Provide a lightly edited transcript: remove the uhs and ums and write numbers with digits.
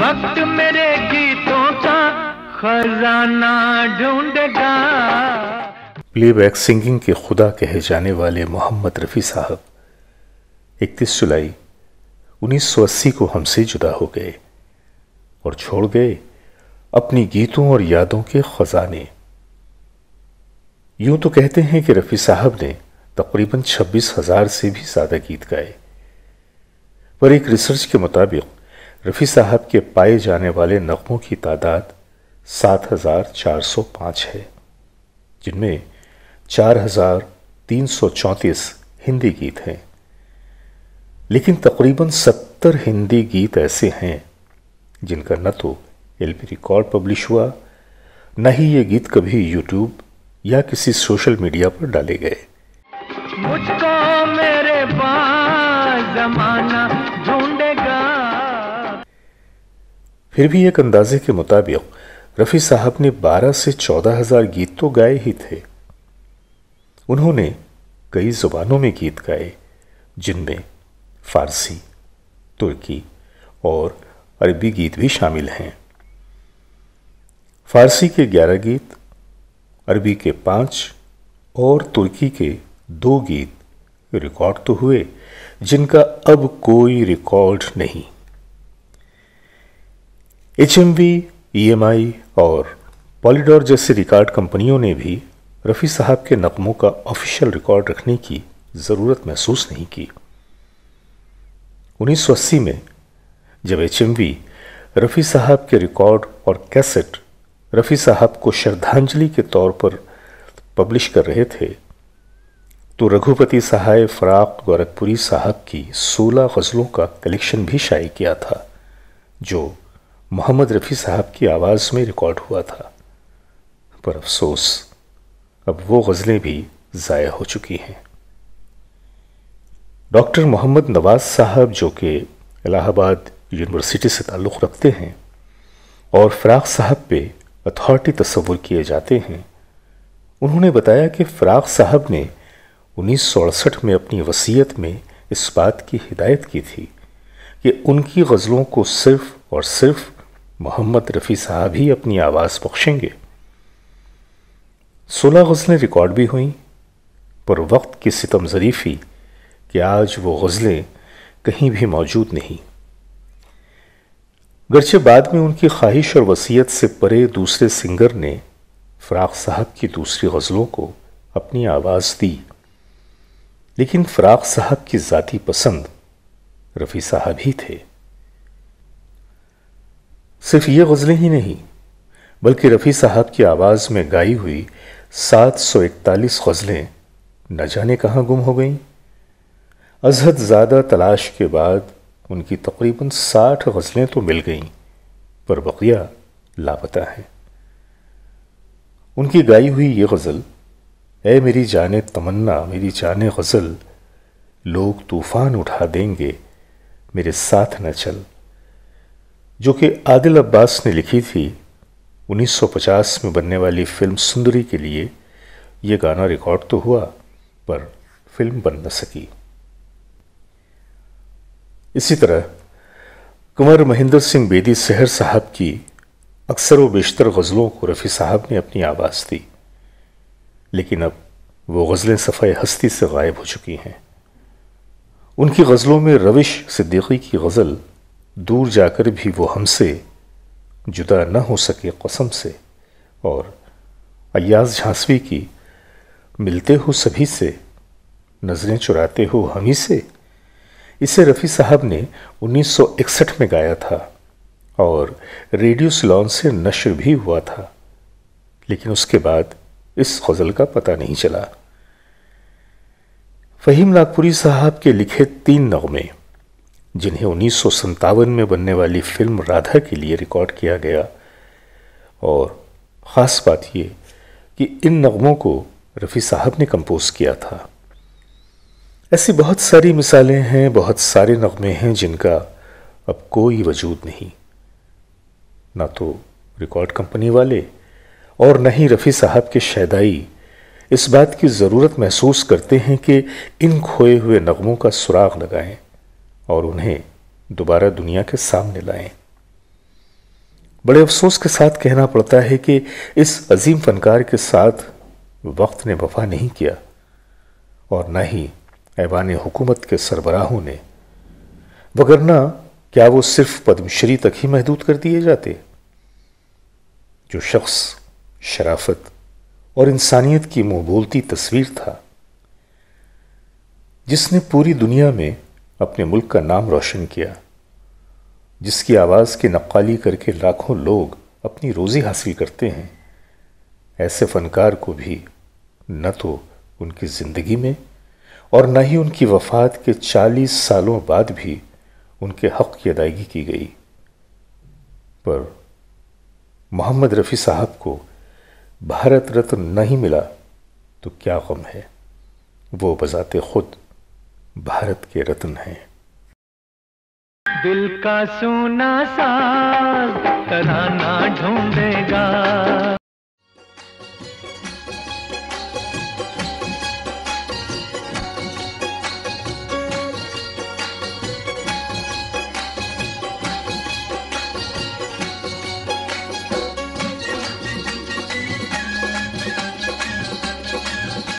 وقت میرے گیتوں کا خزانہ ڈھونڈے گا۔ پلے بیک سنگنگ کے خدا کہے جانے والے محمد رفیع صاحب 31 جولائی 1980 کو ہم سے جدا ہو گئے اور چھوڑ گئے اپنی گیتوں اور یادوں کے خزانے۔ یوں تو کہتے ہیں کہ رفیع صاحب نے تقریباً 26,000 سے بھی زیادہ گیت گائے، پر ایک ریسرچ کے مطابق رفیع صاحب کے پائے جانے والے نغموں کی تعداد 7,405 ہے، جن میں 4,334 ہندی گیت ہیں، لیکن تقریباً 70 ہندی گیت ایسے ہیں جن کا نہ تو LP ریکارڈ پبلش ہوا، نہ ہی یہ گیت کبھی یوٹیوب یا کسی سوشل میڈیا پر ڈالے گئے۔ مجھ کو میرے پاس زمانہ ڈھونڈے گا۔ پھر بھی ایک اندازے کے مطابق رفیع صاحب نے 12 سے 14,000 گیت تو گائے ہی تھے۔ انہوں نے کئی زبانوں میں گیت گائے، جن میں فارسی، ترکی اور عربی گیت بھی شامل ہیں۔ فارسی کے 11 گیت، عربی کے 5 اور ترکی کے 2 گیت ریکارڈ تو ہوئے، جن کا اب کوئی ریکارڈ نہیں۔ HMV، EMI اور پالیڈور جیسے ریکارڈ کمپنیوں نے بھی رفیع صاحب کے نغموں کا آفیشیل ریکارڈ رکھنے کی ضرورت محسوس نہیں کی۔ 1980 میں جب HMV رفیع صاحب کے ریکارڈ اور کیسٹ رفیع صاحب کو شردھانجلی کے طور پر پبلش کر رہے تھے تو رگھوپتی سہائے فراق گورکھپوری صاحب کی 16 غزلوں کا کلیکشن بھی شائع کیا تھا، جو محمد رفیع صاحب کی آواز میں ریکارڈ ہوا تھا، پر افسوس اب وہ غزلیں بھی ضائع ہو چکی ہیں۔ ڈاکٹر محمد نواز صاحب، جو کہ الہ آباد یونیورسٹی سے تعلق رکھتے ہیں اور فراق صاحب پہ اتھارٹی تصور کیے جاتے ہیں، انہوں نے بتایا کہ فراق صاحب نے 1968 میں اپنی وصیت میں اس بات کی ہدایت کی تھی کہ ان کی غزلوں کو صرف اور صرف محمد رفیع صاحب ہی اپنی آواز بخشیں گے۔ 16 غزلیں ریکارڈ بھی ہوئیں، پر وقت کی ستم ظریفی کہ آج وہ غزلیں کہیں بھی موجود نہیں۔ گرچہ بعد میں ان کی خواہش اور وصیت سے پرے دوسرے سنگر نے فراق صاحب کی دوسری غزلوں کو اپنی آواز دی، لیکن فراق صاحب کی ذاتی پسند رفیع صاحب ہی تھے۔ صرف یہ غزلیں ہی نہیں، بلکہ رفیع صاحب کی آواز میں گائی ہوئی 741 غزلیں نہ جانے کہاں گم ہو گئیں۔ ازحد زیادہ تلاش کے بعد ان کی تقریباً 60 غزلیں تو مل گئیں، پر بقیہ لاپتہ ہیں۔ ان کی گائی ہوئی یہ غزل، اے میری جان تمنا میری جان غزل، لوگ طوفان اٹھا دیں گے میرے ساتھ نہ چل، جو کہ عادل عباس نے لکھی تھی، 1950 میں بننے والی فلم سندری کے لیے یہ گانا ریکارڈ تو ہوا، پر فلم بن نہ سکی۔ اسی طرح کنور مہندر سنگھ بیدی سحر صاحب کی اکثر و بیشتر غزلوں کو رفیع صاحب نے اپنی آواز دی، لیکن اب وہ غزلیں صفحہ ہستی سے غائب ہو چکی ہیں۔ ان کی غزلوں میں روش صدیقی کی غزل دور جا کر بھی وہ ہم سے جدا نہ ہو سکے قسم سے، اور ایاز جھانسوی کی ملتے ہو سبھی سے نظریں چراتے ہو ہمیں سے، اسے رفیع صاحب نے 1961 میں گایا تھا اور ریڈیو سیلون سے نشر بھی ہوا تھا، لیکن اس کے بعد اس غزل کا پتہ نہیں چلا۔ فہیم ناگپوری صاحب کے لکھے 3 نغمے، جنہیں 1957 میں بننے والی فلم رادھا کے لیے ریکارڈ کیا گیا، اور خاص بات یہ کہ ان نغموں کو رفیع صاحب نے کمپوز کیا تھا۔ ایسی بہت ساری مثالیں ہیں، بہت سارے نغمے ہیں جن کا اب کوئی وجود نہیں، نہ تو ریکارڈ کمپنی والے اور نہ ہی رفیع صاحب کے شیدائی اس بات کی ضرورت محسوس کرتے ہیں کہ ان کھوئے ہوئے نغموں کا سراغ لگائیں اور انہیں دوبارہ دنیا کے سامنے لائیں۔ بڑے افسوس کے ساتھ کہنا پڑتا ہے کہ اس عظیم فنکار کے ساتھ وقت نے وفا نہیں کیا، اور نہ ہی ایوان حکومت کے سربراہوں نے، وگرنہ کیا وہ صرف پدم شری تک ہی محدود کر دیے جاتے؟ جو شخص شرافت اور انسانیت کی منہ بولتی تصویر تھا، جس نے پوری دنیا میں اپنے ملک کا نام روشن کیا، جس کی آواز کی نقالی کر کے لاکھوں لوگ اپنی روزی حاصل کرتے ہیں، ایسے فنکار کو بھی نہ تو ان کی زندگی میں اور نہ ہی ان کی وفات کے 40 سالوں بعد بھی ان کے حق کی ادائیگی کی گئی۔ پر محمد رفیع صاحب کو بھارت رتن نہیں ملا تو کیا غم ہے، وہ بذات خود بھارت کے رتن ہیں۔ دل کا سونا ساز ترانہ ڈھونڈے گا،